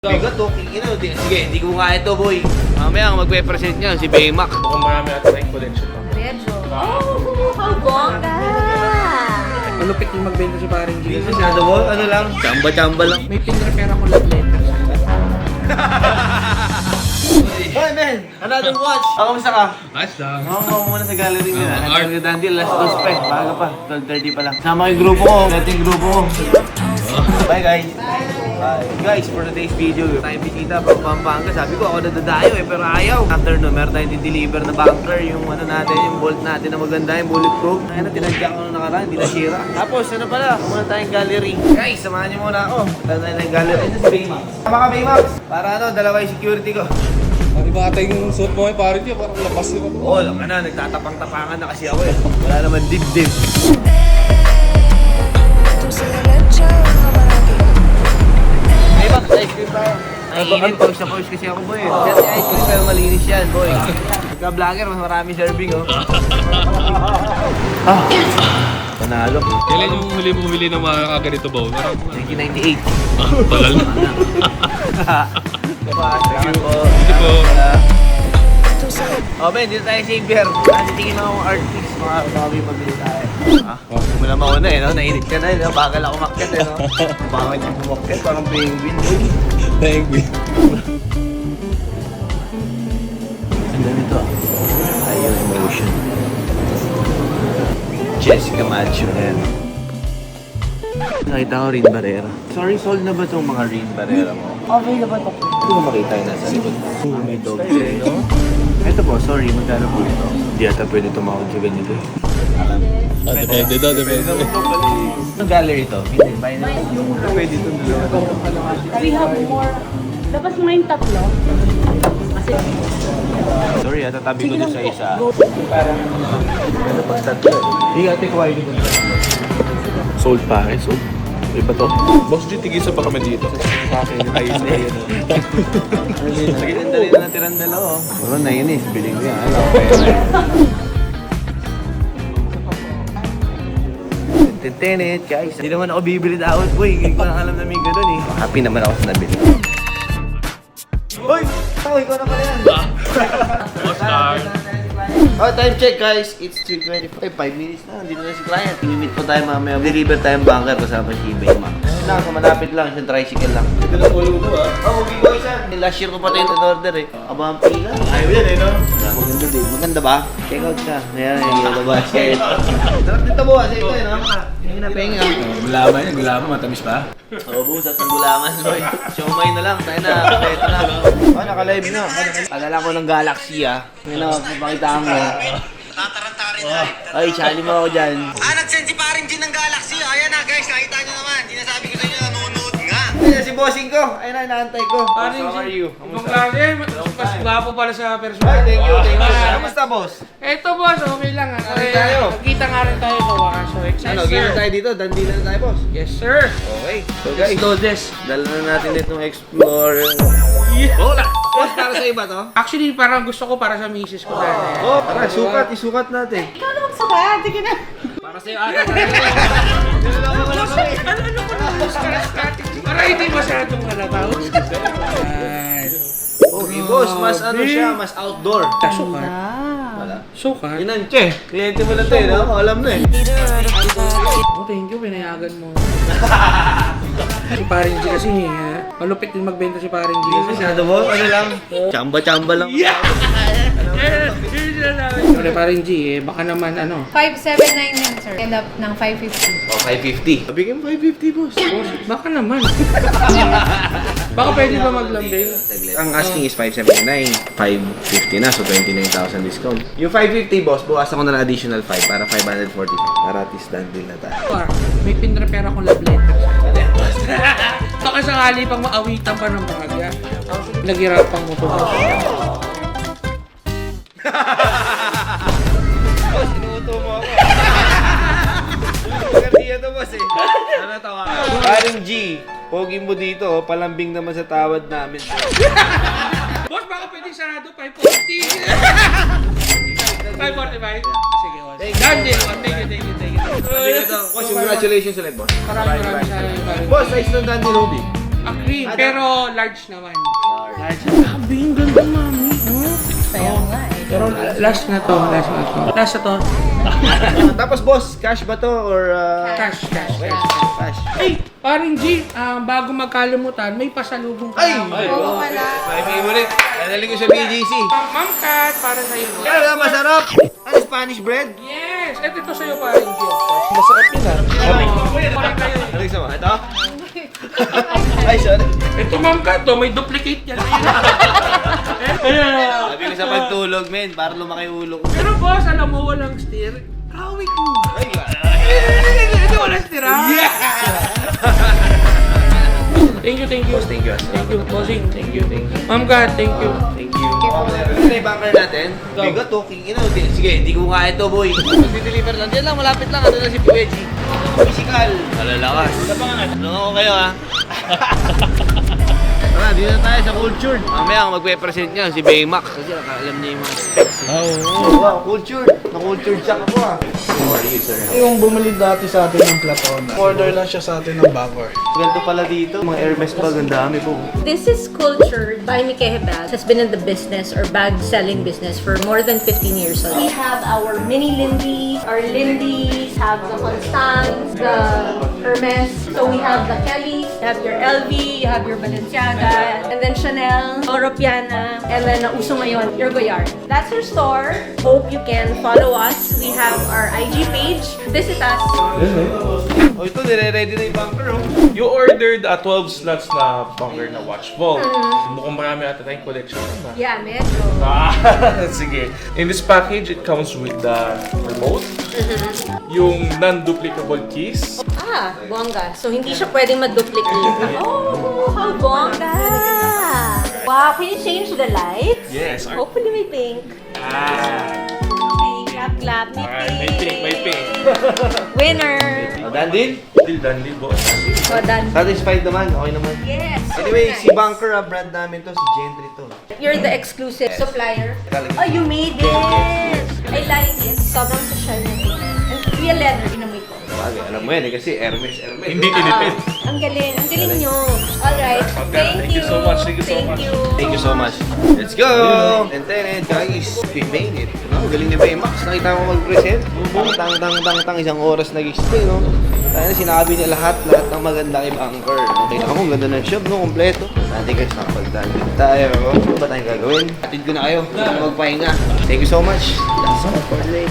Bigot to, sige, hindi ko kaya ito, boy. Mamaya ang magpe-present niya, si Baymac. Mukhang marami natin na collection pa. Medyo. Oh, bongga! Malupit yung magbenta si paring Hindi G. masyado, boy. Ano lang, chamba-chamba lang. May pinrepare ako love letter. Hoy, man! Another watch! Kamusta ka? Nice lang. Ako muna sa gallery nila. Art. Nagkagandaan din, last 2 spec. Baga pa, 12:30 pa lang. Sama yung grupo ko, dating grupo ko. Bye, guys! Bye. Guys, for today's video, tayong bisita from Pampanga. Sabi ko, ako nadadayo pero ayaw. After no, meron tayong deliver na bunker, yung ano natin, yung bolt natin na maganda, yung bulletproof. Ayun na, tinadya ko nung nakaraan, hindi na sira. Tapos, ano pala, muna tayong gallery. Guys, samahan niyo muna ako. Tanda na yung gallery. Ito si Baymax. Tama ka, Baymax. Para ano, dalawa yung security ko. Iba ata yung suot mo ay parang di, parang labas yun. Oo, alam ka na, nagtatapang-tapangan na kasi ako eh. Wala naman dibdib. Baymax, ice cream tayo. Nainit, pawis na pawis kasi ako, boy. Kasi ice cream pero malinis yan, boy. Pagka-vlogger, mas marami serving, oh. Panalo. Kailan yung huli mo bumili ng mga kaganito ba? Parang 1998. tagal na. Salamat po. Hindi po. Oh, Ben, dito tayo sa Xavier. Titingin ako ng artist. Baka may pabili tayo. Hindi mo na mauna eh, no? Nainit ka na eh, no? Bagal ako makyat eh, no? Bakit yung bumakyat? Parang penguin, boy. Thank you. Ang ganito. Ayun, emotion. Jessica Macho, yan. Nakita ko Rin Barrera. Sorry, sold na ba itong mga Rin Barrera mo? Available po. Hindi mo makita yung nasa likod. May dog chair. Ito po, sorry, magkano po ito? Hindi ata pwede tumawag sa ganito eh. Depende daw, depende. Ang gallery to? Hindi, buy na. Pwede itong dalawa. We have more. Dapat mo yung tatlo. Kasi Sorry, tatabi ko doon sa isa. Parang, ano pag tatlo? Hindi, ate, kuhain ko doon. Sold pa eh, sold. Iba to? Boss G, tigisa pa kami dito. Sa akin, ayos na yun. Sige, dali na natirang dalawa. Puro nainis, biling ko yan. Ano, pera. Tenet, guys. Hindi naman ako bibili dapat, boy. Hindi ko lang alam na may ganun eh. Happy naman ako sa nabili. Hoy! Hoy, ikaw na pala yan. Boss Card. Oh, time check guys. It's 3:25. 5 minutes na. Hindi na si client. Imimit po tayo mamaya. Deliver tayong bunker kasama si Baymac. Lang, so malapit lang. Isang tricycle lang. Ito na ulo mo ah. Oh, okay boys yan. Last year ko pa tayo in-order eh. Aba ang pila. Ayaw yan eh, no? Maganda din. Maganda ba? Check out ka. Ayan, yung labas. Sarap dito buwas. Ito eh, no? Yung napenga. Gulaman yan, gulaman. Matamis pa. Oo, busat ng gulaman, boy. Siomay na lang. Tayo na. Ito na. Ah, naka-live na. Padala ko ng Galaxy ah. Ngayon ako, papakitaan mo. Tatarantarin na. Ay, chali mo ako dyan. Nag-send si paring Jin ng Galaxy. Ayan na guys, nakita nyo naman. Sinasabi ko sa inyo, nanonood nga. Ayan si bossing ko. Ayun na, inaantay ko. Paring How are you? Ibang klase, mas gwapo pala sa Ay, personal. thank you, thank you. Kamusta, boss? Eto boss, okay lang. Okay tayo. Kita nga rin tayo sa wakas. So, excited. Ano, game tayo dito. Dandila na tayo, boss. Yes sir. Okay. So, Let's guys, do this. dala na natin itong Explorer. Wala. Boss, para sa iba to? Actually, parang gusto ko para sa misis ko dati. Oh, tara, sukat. Isukat natin. ikaw na magsukat. Sige na. Para sa'yo ata. Ano ko na strategy? Para hindi masyadong halata. Okay, boss. Mas ano siya, mas outdoor. Sukat. Wala. Sukat. Yun ang che. Kliyente mo lang tayo, no? Ako alam na eh. Oh, thank you, pinayagan mo. Si paring G kasi, malupit din magbenta si paring G. Hindi masyado, boss. Ano lang? Chamba-chamba lang. Wala paring G, baka naman ano. 579 yan, sir. End up ng 550. Oh, 550. Bigyan mo 550, boss. Baka naman. Baka pwede ba maglambing? Ang asking is 579. 550 na, so 29,000 discount. Yung 550, boss, bukas ako na additional 5 para 545. Para at least done deal na tayo. May pinrepare akong love letter. Baka sakali pang maawitan pa ng bagya. Naghirapan mo to. Boss, inuuto mo ako. Gardia to, boss eh. Ano tawa ka? Paring G, pogi mo dito, oh. Palambing naman sa tawad namin. Boss, baka pwedeng sarado 540. 545? Sige, boss. Done deal. Thank you. Boss, congratulations ulit, boss. Maraming salamat. Boss, size ng Dandy Hoodie. A cream, pero large naman. Sabi, ang ganda, mami. Sayang nga eh. Pero last na to. Last na to. Tapos boss, cash ba to or Cash. Okay, cash. Ay, paring G, bago magkalimutan, may pasalubong ka. Ay! Oo, wala. My favorite. Dadali ko sa BGC. Ma'am Kat, para sa'yo. Kaya masarap. Ano, Spanish bread? Yes! Ito sa'yo, paring G, of course. Masarap yun ah. Parang kayo. Ano gusto mo? Ito? Ay, sorry. Ito, Ma'am Kat, may duplicate yan. Ayan. Sabi ko sa pagtulog, men, para lumaki yung ulo ko. Pero boss, alam mo, walang steer. Kawit mo. Ay, Hindi walang steer, ha? Thank you, bossing. Thank you. Ma'am Kat, thank you. Ito yung bunker natin. Bigot to, king ina. Sige, hindi ko kaya ito, boy. Mag-deliver lang. Diyan lang, malapit lang. Ano na si Pwedgie? Physical. Malalakas. Ano ako kayo, ha? Tara, dito na tayo sa cultured. Mamaya ang magpe-present niya, si Baymax. Kasi alam niya yung mga specs. Wow, cultured. Na-cultured siya ako, ha? How are you, sir? Yung bumili dati sa atin ng Platona. Order lang siya sa atin ng Bangor. Ganito pala dito. Mga Hermes bag, ang dami po. This is Cultured by Mikehe Bags. Has been in the business or bag selling business for more than 15 years. So we have our mini Lindy, our Lindy's, have the Constance, the Hermes. So we have the Kelly, you have your LV, you have your Balenciaga, and then Chanel, Europeana, and then uso ngayon, your Goyard. That's our store. Hope you can follow us. We have our IG page. Visit us. Oh, ito, nire-ready na yung bunker, oh. You ordered 12 slots na Bangor na watch vault. Mukhang marami ata tayong collection. Yeah, medyo. Sige. In this package, it comes with the remote, yung non-duplicable keys, Ah, bongga. So, hindi siya pwedeng ma-duplicate. Oh, how bongga! Wow, can you change the lights? Yes. Hopefully may pink. Okay, clap, may pink. May pink. Winner! Oh, Dan Still done, boss. So, done. Satisfied naman, okay naman. Yes! Anyway, si Bunker, brand namin to, si Gentry to. You're the exclusive supplier. Talaga. Oh, you made it! I like it. Sobrang social na ito. And real leather, inamoy ko. Bagay, alam mo yan eh, kasi Hermes. Hindi tinipid. Ang galing nyo. Alright, thank you. Thank you so much. Thank you so much. Thank you so much. Let's go! And then, guys, we made it. No? Galing ni Baymax. Nakita mo mag-present. Tang, isang oras nag-stay, no? Kaya sinabi niya lahat ng maganda kay Bunker. Okay na ako, ganda ng shop, no? Kompleto. Dati guys, nakapagdagdag tayo. Ano ba tayong gagawin? Atid ko na kayo. Magpahinga. Thank you so much. That's all for late.